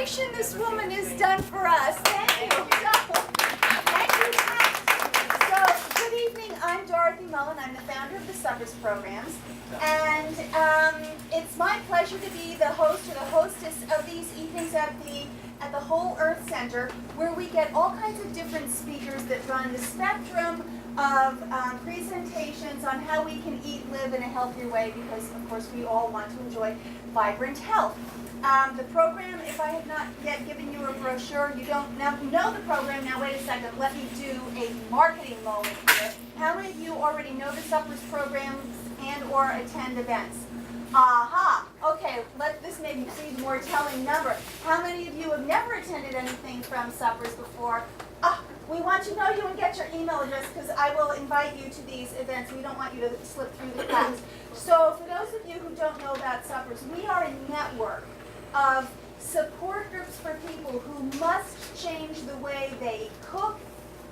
presentation this woman has done for us. Thank you. Thank you. So, good evening. I'm Dorothy Mullen. I'm the founder of the Suppers Programs. And it's my pleasure to be the host or the hostess of these evenings at the Whole Earth Center, where we get all kinds of different speakers that run the spectrum of presentations on how we can eat, live in a healthier way, because of course we all want to enjoy vibrant health. The program, if I have not yet given you a brochure, you don't know the program. Now wait a second, let me do a marketing moment here. How many of you already know the Suppers programs and or attend events? Aha! Okay, this may be a more telling number. How many of you have never attended anything from Suppers before? We want to know you and get your email address, because I will invite you to these events. We don't want you to slip through the cracks. So for those of you who don't know about Suppers, we are a network of support groups for people who must change the way they cook,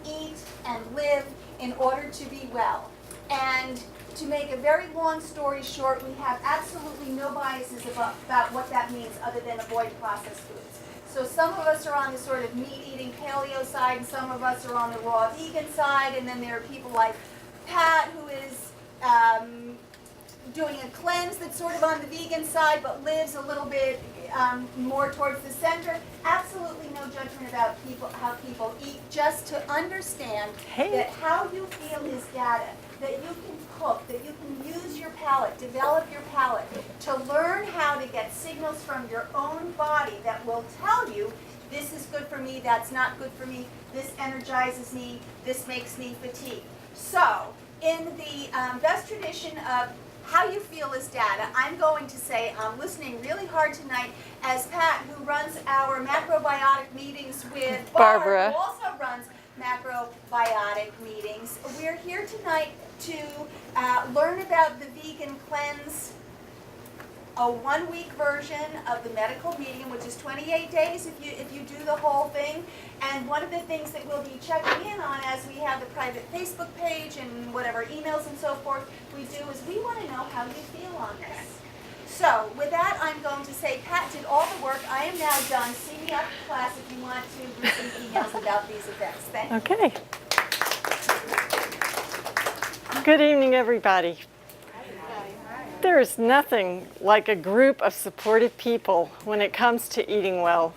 eat, and live in order to be well. And to make a very long story short, we have absolutely no biases about what that means other than avoid processed foods. So some of us are on the sort of meat-eating paleo side, and some of us are on the raw vegan side, and then there are people like Pat, who is doing a cleanse that's sort of on the vegan side, but lives a little bit more towards the center. Absolutely no judgment about how people eat, just to understand that how you feel is data, that you can cook, that you can use your palate, develop your palate, to learn how to get signals from your own body that will tell you, this is good for me, that's not good for me, this energizes me, this makes me fatigued. So, in the best tradition of how you feel is data, I'm going to say I'm listening really hard tonight as Pat, who runs our macrobiotic meetings with Barbara, who also runs macrobiotic meetings. We're here tonight to learn about the Vegan Cleanse, a one-week version of the medical medium, which is 28 days if you do the whole thing. And one of the things that we'll be checking in on as we have the private Facebook page and whatever emails and so forth we do is we want to know how you feel on this. So with that, I'm going to say Pat did all the work. I am now done. See me after class if you want to receive emails about these events. Thank you. Okay. Good evening, everybody. There is nothing like a group of supportive people when it comes to eating well,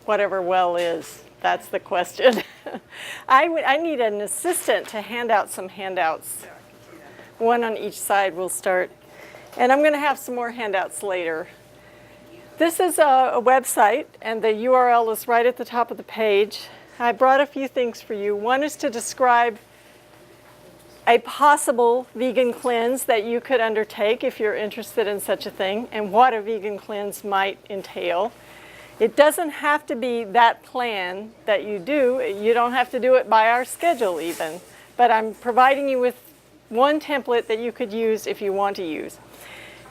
whatever well is. That's the question. I need an assistant to hand out some handouts. One on each side will start. And I'm going to have some more handouts later. This is a website, and the URL is right at the top of the page. I brought a few things for you. One is to describe a possible vegan cleanse that you could undertake if you're interested in such a thing, and what a vegan cleanse might entail. It doesn't have to be that plan that you do. You don't have to do it by our schedule even, but I'm providing you with one template that you could use if you want to use.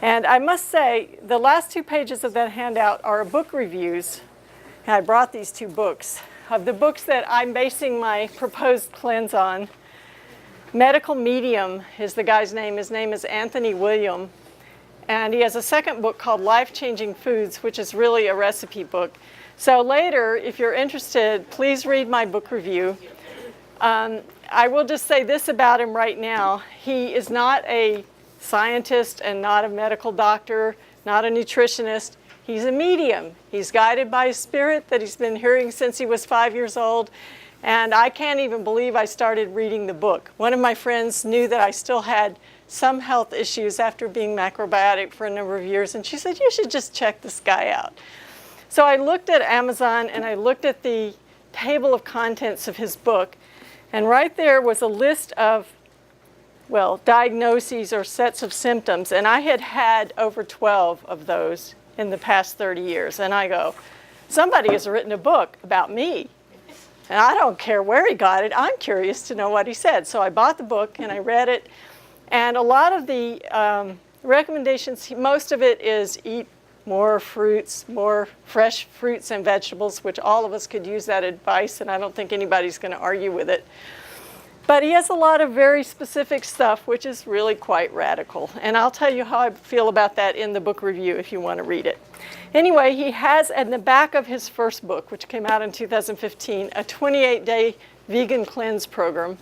And I must say, the last 2 pages of that handout are book reviews. And I brought these 2 books, of the books that I'm basing my proposed cleanse on. Medical Medium is the guy's name. His name is Anthony William. And he has a second book called Life-Changing Foods, which is really a recipe book. So later, if you're interested, please read my book review. I will just say this about him right now. He is not a scientist and not a medical doctor, not a nutritionist. He's a medium. He's guided by a spirit that he's been hearing since he was 5 years old. And I can't even believe I started reading the book. One of my friends knew that I still had some health issues after being macrobiotic for a number of years, and she said, you should just check this guy out. So I looked at Amazon and I looked at the table of contents of his book, and right there was a list of, well, diagnoses or sets of symptoms, and I had had over 12 of those in the past 30 years. And I go, somebody has written a book about me. And I don't care where he got it. I'm curious to know what he said. So I bought the book and I read it. And a lot of the recommendations, most of it is eat more fruits, more fresh fruits and vegetables, which all of us could use that advice, and I don't think anybody's going to argue with it. But he has a lot of very specific stuff, which is really quite radical. And I'll tell you how I feel about that in the book review if you want to read it. Anyway, he has in the back of his first book, which came out in 2015, a 28-day vegan cleanse program.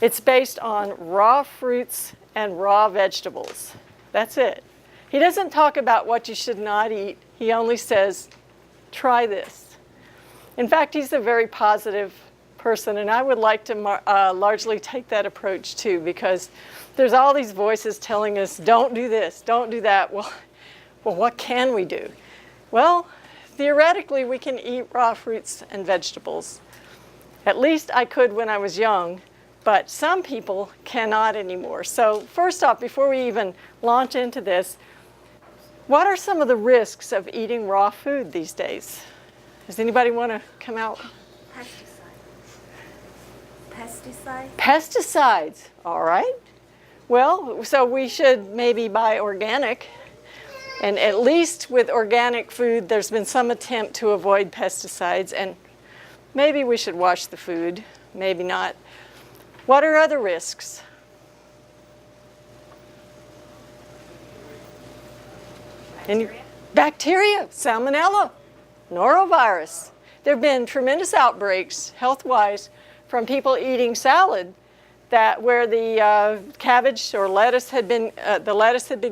It's based on raw fruits and raw vegetables. That's it. He doesn't talk about what you should not eat. He only says, try this. In fact, he's a very positive person, and I would like to largely take that approach too, because there's all these voices telling us, don't do this, don't do that. Well, what can we do? Well, theoretically, we can eat raw fruits and vegetables. At least I could when I was young, but some people cannot anymore. So first off, before we even launch into this, what are some of the risks of eating raw food these days? Does anybody want to come out? Pesticides, all right. Well, so we should maybe buy organic. And at least with organic food, there's been some attempt to avoid pesticides. And maybe we should wash the food, maybe not. What are other risks? Bacteria, salmonella, norovirus. There have been tremendous outbreaks, health-wise, from people eating salad where the cabbage or lettuce had been,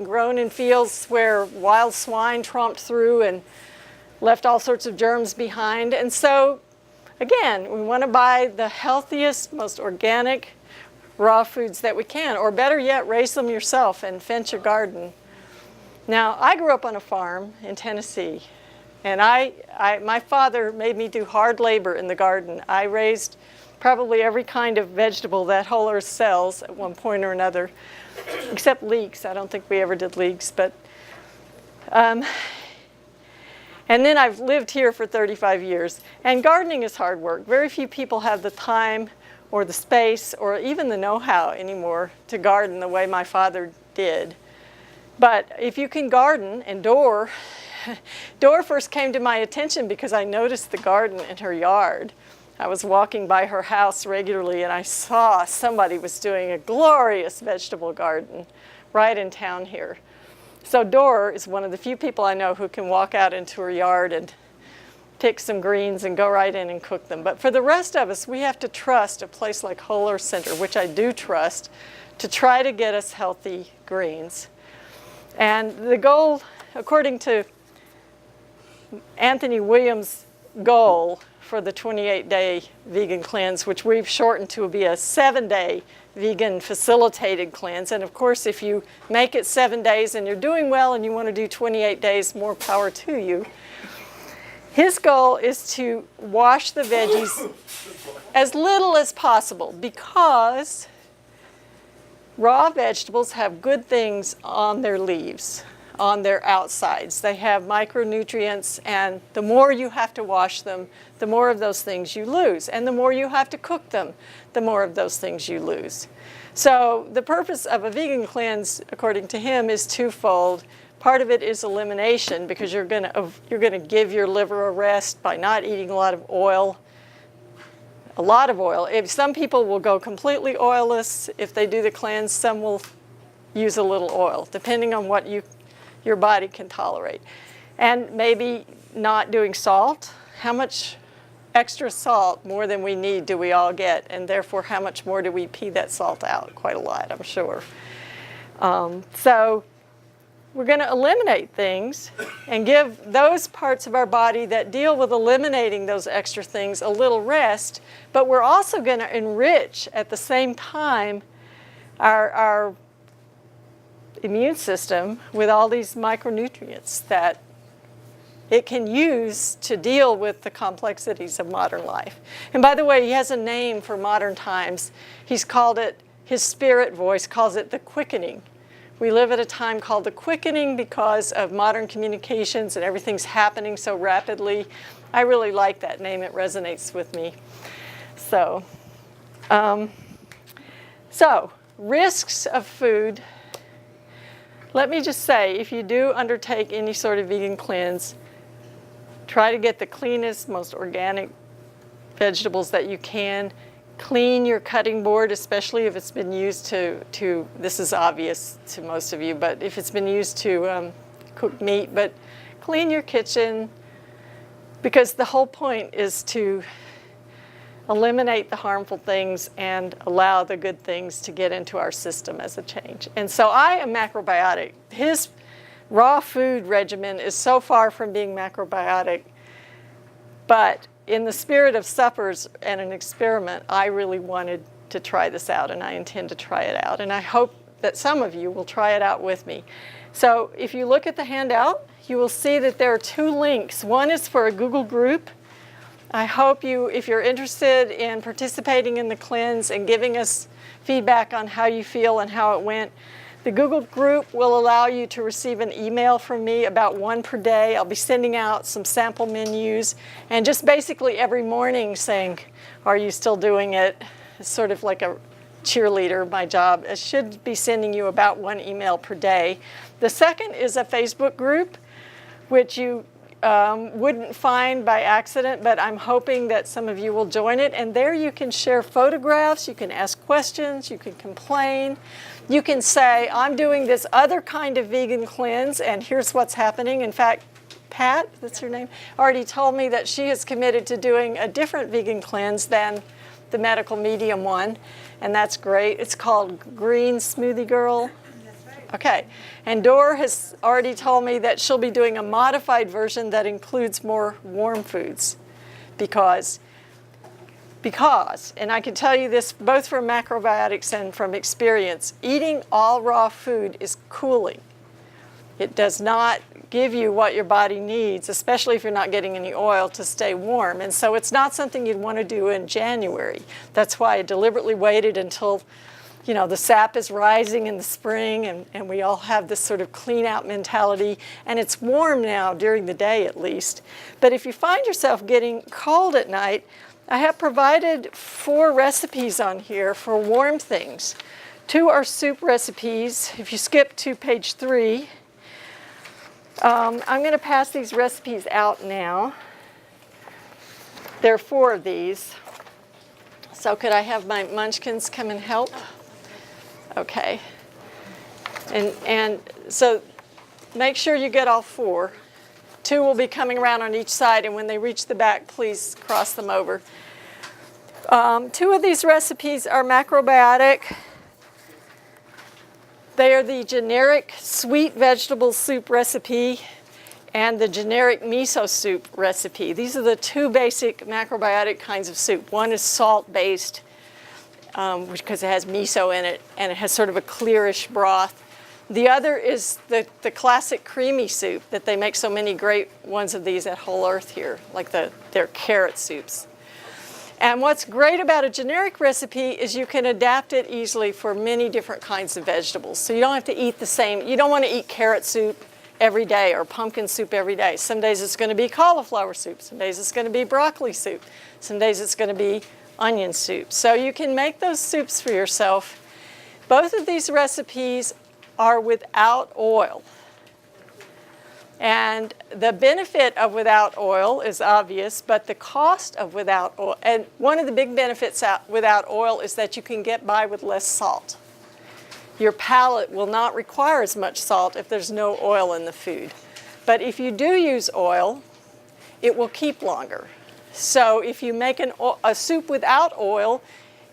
grown in fields where wild swine tromped through and left all sorts of germs behind. And so, again, we want to buy the healthiest, most organic raw foods that we can, or better yet, raise them yourself and fence your garden. Now, I grew up on a farm in Tennessee, and my father made me do hard labor in the garden. I raised probably every kind of vegetable that whole earth sells at one point or another, except leeks. I don't think we ever did leeks, but and then I've lived here for 35 years. And gardening is hard work. Very few people have the time or the space or even the know-how anymore to garden the way my father did. But if you can garden, and Dor first came to my attention because I noticed the garden in her yard. I was walking by her house regularly and I saw somebody was doing a glorious vegetable garden right in town here. So Dor is one of the few people I know who can walk out into her yard and pick some greens and go right in and cook them. But for the rest of us, we have to trust a place like Whole Earth Center, which I do trust, to try to get us healthy greens. And the goal, according to Anthony Williams' goal for the 28-day vegan cleanse, which we've shortened to be a 7-day vegan facilitated cleanse. And of course, if you make it 7 days and you're doing well and you want to do 28 days, more power to you. His goal is to wash the veggies as little as possible because raw vegetables have good things on their leaves, on their outsides. They have micronutrients, and the more you have to wash them, the more of those things you lose. And the more you have to cook them, the more of those things you lose. So the purpose of a vegan cleanse, according to him, is twofold. Part of it is elimination, because you're going to give your liver a rest by not eating a lot of oil. If some people will go completely oilless if they do the cleanse, some will use a little oil, depending on what your body can tolerate. And maybe not doing salt. How much extra salt, more than we need, do we all get? And therefore, how much more do we pee that salt out? Quite a lot, I'm sure. So we're going to eliminate things and give those parts of our body that deal with eliminating those extra things a little rest, but we're also going to enrich at the same time our immune system with all these micronutrients that it can use to deal with the complexities of modern life. And by the way, he has a name for modern times. He's called it, his spirit voice calls it the quickening. We live at a time called the quickening because of modern communications and everything's happening so rapidly. I really like that name. It resonates with me. So risks of food. Let me just say, if you do undertake any sort of vegan cleanse, try to get the cleanest, most organic vegetables that you can. Clean your cutting board, especially if it's been used to this is obvious to most of you, but if it's been used to cook meat, but clean your kitchen, because the whole point is to eliminate the harmful things and allow the good things to get into our system as a change. And so I am macrobiotic. His raw food regimen is so far from being macrobiotic, but in the spirit of suppers and an experiment, I really wanted to try this out, and I intend to try it out. And I hope that some of you will try it out with me. So if you look at the handout, you will see that there are 2 links. One is for a Google group. I hope you, if you're interested in participating in the cleanse and giving us feedback on how you feel and how it went, the Google group will allow you to receive an email from me about 1 per day. I'll be sending out some sample menus and just basically every morning saying, are you still doing it? It's sort of like a cheerleader, my job. I should be sending you about 1 email per day. The second is a Facebook group, which you wouldn't find by accident, but I'm hoping that some of you will join it. And there you can share photographs, you can ask questions, you can complain. You can say, I'm doing this other kind of vegan cleanse, and here's what's happening. In fact, Pat, that's her name, already told me that she is committed to doing a different vegan cleanse than the medical medium one, and that's great. It's called Green Smoothie Girl. Okay, and Dor has already told me that she'll be doing a modified version that includes more warm foods because, and I can tell you this both from macrobiotics and from experience, eating all raw food is cooling. It does not give you what your body needs, especially if you're not getting any oil, to stay warm. And so it's not something you'd want to do in January. That's why I deliberately waited until the sap is rising in the spring and we all have this sort of clean out mentality, and it's warm now during the day at least. But if you find yourself getting cold at night, I have provided 4 recipes on here for warm things. 2 are soup recipes. If you skip to page 3, I'm going to pass these recipes out now. There are 4 of these. So could I have my munchkins come and help? Okay. And so make sure you get all 4. 2 will be coming around on each side, and when they reach the back, please cross them over. 2 of these recipes are macrobiotic. They are the generic sweet vegetable soup recipe and the generic miso soup recipe. These are the 2 basic macrobiotic kinds of soup. One is salt-based, because it has miso in it, and it has sort of a clearish broth. The other is the classic creamy soup that they make so many great ones of these at Whole Earth here, like their carrot soups. And what's great about a generic recipe is you can adapt it easily for many different kinds of vegetables. So you don't have to eat the same. You don't want to eat carrot soup every day or pumpkin soup every day. Some days it's going to be cauliflower soup. Some days it's going to be broccoli soup. Some days it's going to be onion soup. So you can make those soups for yourself. Both of these recipes are without oil. And the benefit of without oil is obvious, but the cost of without oil, and one of the big benefits without oil is that you can get by with less salt. Your palate will not require as much salt if there's no oil in the food. But if you do use oil, it will keep longer. So if you make a soup without oil,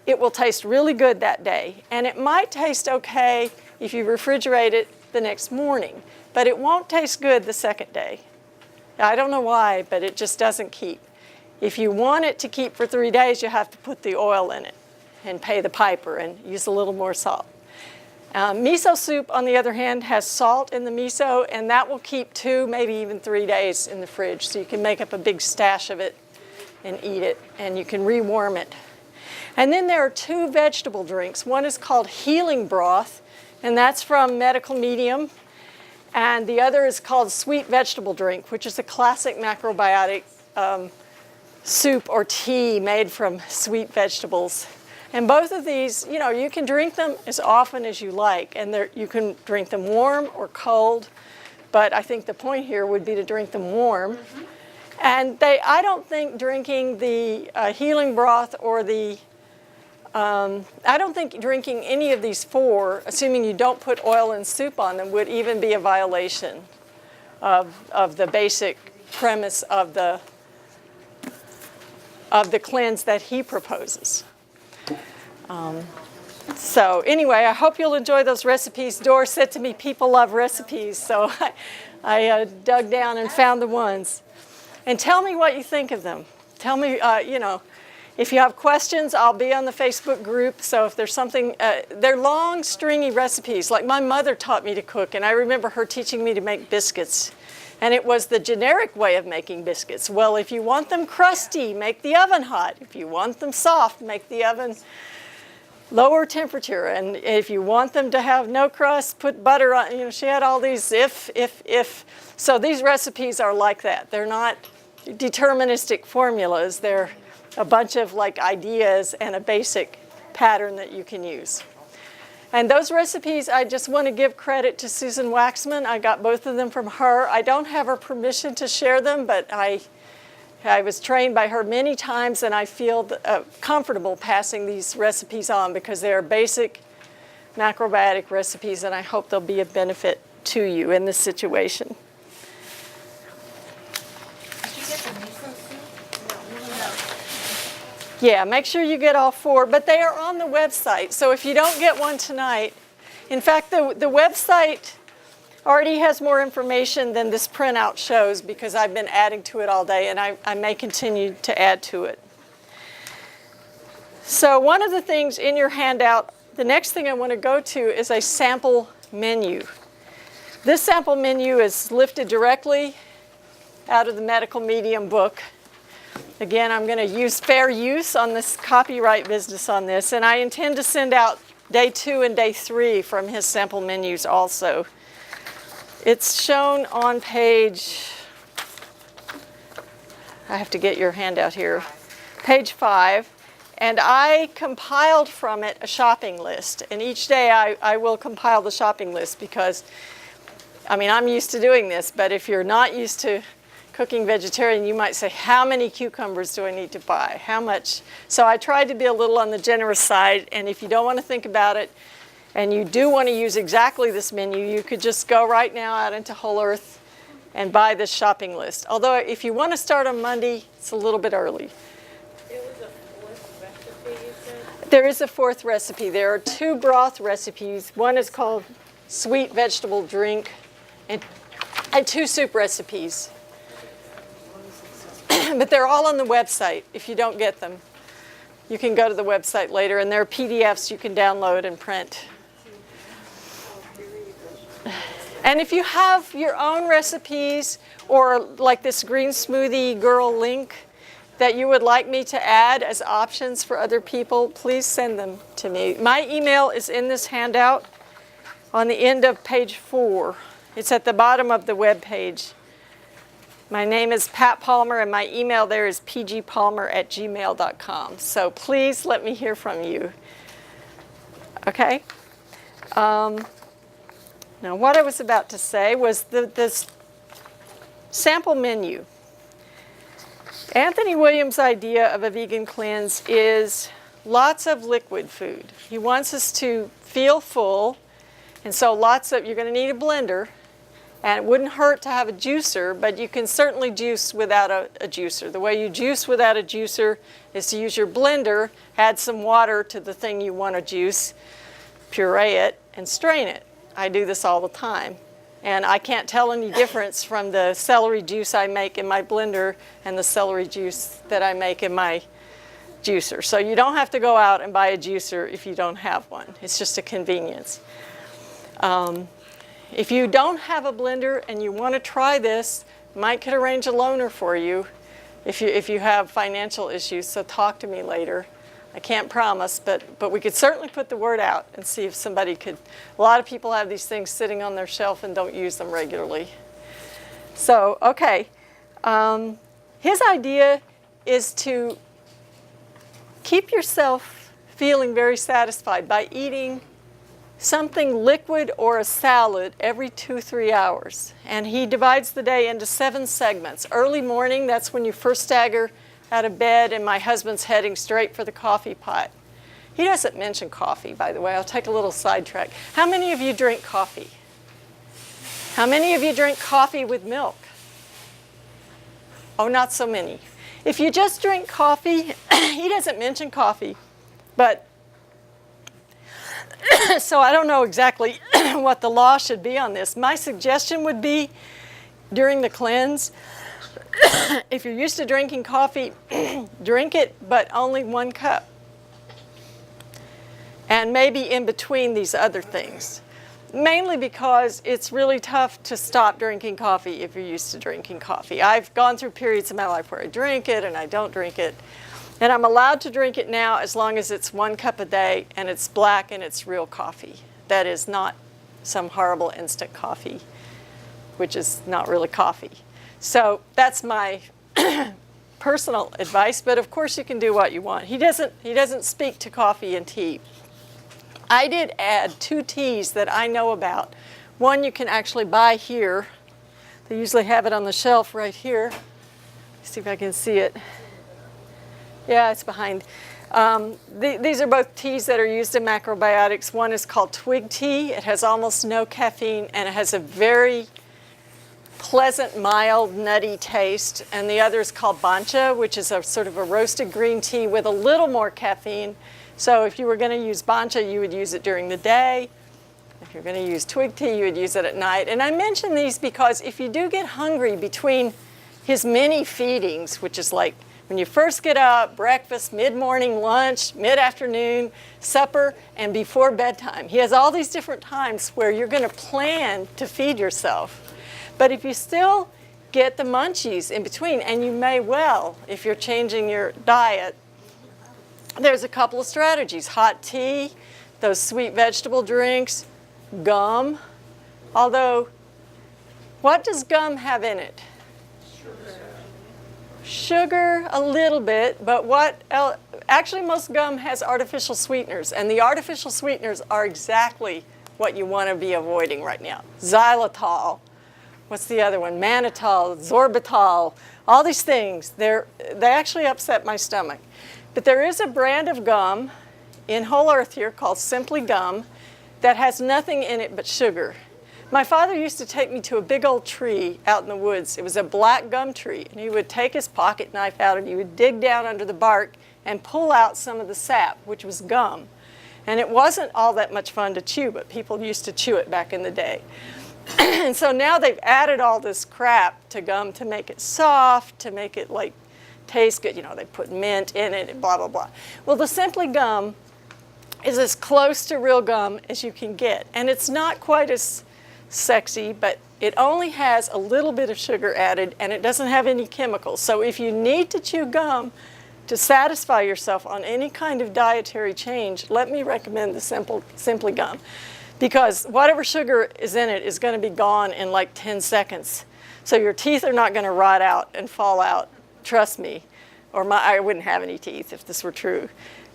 it will taste really good that day. And it might taste okay if you refrigerate it the next morning, but it won't taste good the second day. I don't know why, but it just doesn't keep. If you want it to keep for 3 days, you have to put the oil in it and pay the piper and use a little more salt. Miso soup, on the other hand, has salt in the miso, and that will keep 2, maybe even 3 days in the fridge. So you can make up a big stash of it and eat it, and you can rewarm it. And then there are 2 vegetable drinks. One is called healing broth, and that's from Medical Medium. And the other is called sweet vegetable drink, which is a classic macrobiotic soup or tea made from sweet vegetables. And both of these, you can drink them as often as you like, and you can drink them warm or cold, but I think the point here would be to drink them warm. Mm-hmm. And I don't think drinking the healing broth or the I don't think drinking any of these 4, assuming you don't put oil and soup on them, would even be a violation of the basic premise of the cleanse that he proposes. So anyway, I hope you'll enjoy those recipes. Doris said to me, people love recipes, so I dug down and found the ones. And tell me what you think of them. Tell me, if you have questions, I'll be on the Facebook group. So if there's something, they're long, stringy recipes. Like my mother taught me to cook, and I remember her teaching me to make biscuits. And it was the generic way of making biscuits. Well, if you want them crusty, make the oven hot. If you want them soft, make the oven lower temperature. And if you want them to have no crust, put butter on. She had all these if. So these recipes are like that. They're not deterministic formulas. They're a bunch of ideas and a basic pattern that you can use. And those recipes, I just want to give credit to Susan Waxman. I got both of them from her. I don't have her permission to share them, but I was trained by her many times, and I feel comfortable passing these recipes on because they are basic macrobiotic recipes, and I hope they'll be a benefit to you in this situation. Did you get the miso soup? No. Yeah, make sure you get all 4, but they are on the website. So if you don't get one tonight, in fact, the website already has more information than this printout shows because I've been adding to it all day, and I may continue to add to it. So one of the things in your handout, the next thing I want to go to is a sample menu. This sample menu is lifted directly out of the Medical Medium book. Again, I'm going to use fair use on this copyright business on this, and I intend to send out day 2 and day 3 from his sample menus also. It's shown on page, I have to get your handout here, page 5, and I compiled from it a shopping list. And each day I will compile the shopping list because, I'm used to doing this, but if you're not used to cooking vegetarian, you might say, how many cucumbers do I need to buy? How much? So I tried to be a little on the generous side, and if you don't want to think about it, and you do want to use exactly this menu, you could just go right now out into Whole Earth and buy this shopping list. Although if you want to start on Monday, it's a little bit early. There was a 4th recipe, you said? There is a 4th recipe. There are 2 broth recipes. One is called sweet vegetable drink, and 2 soup recipes. But they're all on the website if you don't get them. You can go to the website later, and there are PDFs you can download and print. And if you have your own recipes or like this green smoothie girl link that you would like me to add as options for other people, please send them to me. My email is in this handout on the end of page 4. It's at the bottom of the web page. My name is Pat Palmer, and my email there is pgpalmer@gmail.com. So please let me hear from you. Okay? Now, what I was about to say was this sample menu. Anthony Williams' idea of a vegan cleanse is lots of liquid food. He wants us to feel full, and so you're going to need a blender. And it wouldn't hurt to have a juicer, but you can certainly juice without a juicer. The way you juice without a juicer is to use your blender, add some water to the thing you want to juice, puree it, and strain it. I do this all the time. And I can't tell any difference from the celery juice I make in my blender and the celery juice that I make in my juicer. So you don't have to go out and buy a juicer if you don't have one. It's just a convenience. If you don't have a blender and you want to try this, Mike could arrange a loaner for you if you have financial issues, so talk to me later. I can't promise, but we could certainly put the word out and see if somebody could. A lot of people have these things sitting on their shelf and don't use them regularly. So, okay. His idea is to keep yourself feeling very satisfied by eating something liquid or a salad every 2-3 hours. And he divides the day into 7 segments. Early morning, that's when you first stagger out of bed and my husband's heading straight for the coffee pot. He doesn't mention coffee, by the way. I'll take a little sidetrack. How many of you drink coffee? How many of you drink coffee with milk? Oh, not so many. If you just drink coffee, he doesn't mention coffee, but so I don't know exactly what the law should be on this. My suggestion would be during the cleanse, if you're used to drinking coffee, drink it, but only 1 cup. And maybe in between these other things. Mainly because it's really tough to stop drinking coffee if you're used to drinking coffee. I've gone through periods in my life where I drink it and I don't drink it. And I'm allowed to drink it now as long as it's 1 cup a day and it's black and it's real coffee. That is not some horrible instant coffee, which is not really coffee. So that's my personal advice, but of course you can do what you want. He doesn't speak to coffee and tea. I did add 2 teas that I know about. One you can actually buy here. They usually have it on the shelf right here. Let's see if I can see it. Yeah, it's behind. These are both teas that are used in macrobiotics. One is called twig tea. It has almost no caffeine and it has a very pleasant, mild, nutty taste. And the other is called bancha, which is a sort of a roasted green tea with a little more caffeine. So if you were going to use bancha, you would use it during the day. If you're going to use twig tea, you would use it at night. And I mention these because if you do get hungry between his many feedings, which is like when you first get up, breakfast, mid-morning, lunch, mid-afternoon, supper, and before bedtime. He has all these different times where you're going to plan to feed yourself. But if you still get the munchies in between, and you may well, if you're changing your diet, there's a couple of strategies. Hot tea, those sweet vegetable drinks, gum. Although, what does gum have in it? Sugar, a little bit, but what else? Actually, most gum has artificial sweeteners, and the artificial sweeteners are exactly what you want to be avoiding right now. Xylitol, what's the other one? Mannitol, sorbitol, all these things, they actually upset my stomach. But there is a brand of gum in Whole Earth here called Simply Gum that has nothing in it but sugar. My father used to take me to a big old tree out in the woods. It was a black gum tree, and he would take his pocket knife out and he would dig down under the bark and pull out some of the sap, which was gum. And it wasn't all that much fun to chew, but people used to chew it back in the day. And so now they've added all this crap to gum to make it soft, to make it like taste good. You know, they put mint in it and blah, blah, blah. Well, the Simply Gum is as close to real gum as you can get. And it's not quite as sexy, but it only has a little bit of sugar added and it doesn't have any chemicals. So if you need to chew gum to satisfy yourself on any kind of dietary change, let me recommend the Simply Gum. Because whatever sugar is in it is going to be gone in like 10 seconds. So your teeth are not going to rot out and fall out, trust me. Or I wouldn't have any teeth if this were true.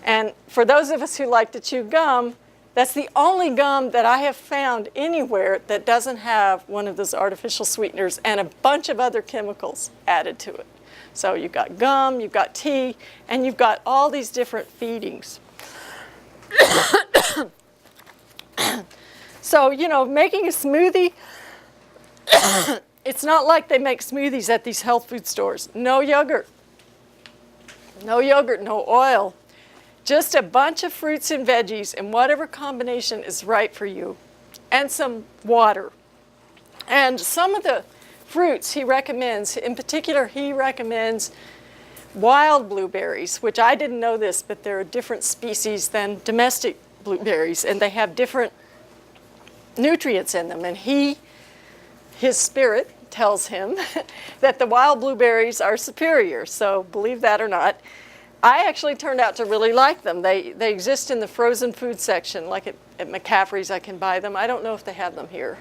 And for those of us who like to chew gum, that's the only gum that I have found anywhere that doesn't have one of those artificial sweeteners and a bunch of other chemicals added to it. So you've got gum, you've got tea, and you've got all these different feedings. So, you know, making a smoothie, it's not like they make smoothies at these health food stores. No yogurt, no oil. Just a bunch of fruits and veggies in whatever combination is right for you, and some water. And some of the fruits he recommends, in particular he recommends wild blueberries, which I didn't know this, but they're a different species than domestic blueberries, and they have different nutrients in them. And his spirit tells him that the wild blueberries are superior, so believe that or not. I actually turned out to really like them. They exist in the frozen food section, like at McCaffrey's I can buy them. I don't know if they have them here.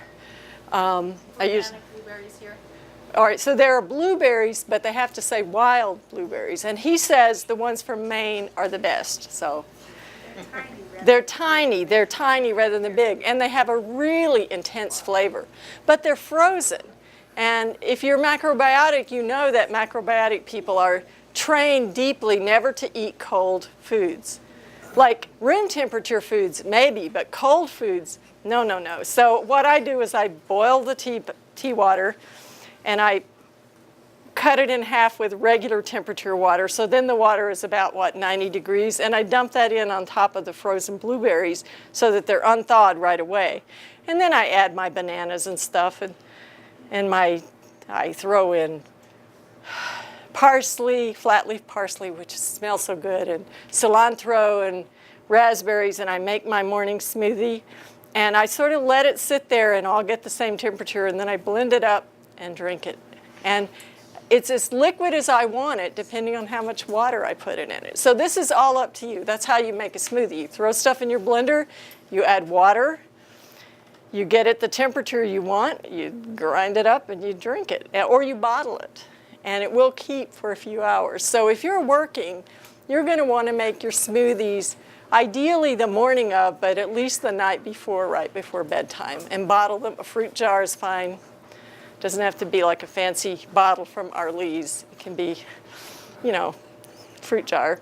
Organic blueberries here. All right, so there are blueberries, but they have to say wild blueberries. And he says the ones from Maine are the best. So they're tiny rather than big. And they have a really intense flavor. But they're frozen. And if you're macrobiotic, you know that macrobiotic people are trained deeply never to eat cold foods. Like room temperature foods, maybe, but cold foods, no, no, no. So what I do is I boil the tea water and I cut it in half with regular temperature water. So then the water is about, 90 degrees. And I dump that in on top of the frozen blueberries so that they're unthawed right away. And then I add my bananas and stuff and I throw in parsley, flat leaf parsley, which smells so good, and cilantro and raspberries, and I make my morning smoothie. And I sort of let it sit there and all get the same temperature, and then I blend it up and drink it. And it's as liquid as I want it, depending on how much water I put in it. So this is all up to you. That's how you make a smoothie. You throw stuff in your blender, you add water, you get it the temperature you want, you grind it up and you drink it, or you bottle it. And it will keep for a few hours. So if you're working, you're going to want to make your smoothies ideally the morning of, but at least the night before, right before bedtime, and bottle them. A fruit jar is fine. Doesn't have to be like a fancy bottle from Arlee's. It can be, fruit jar.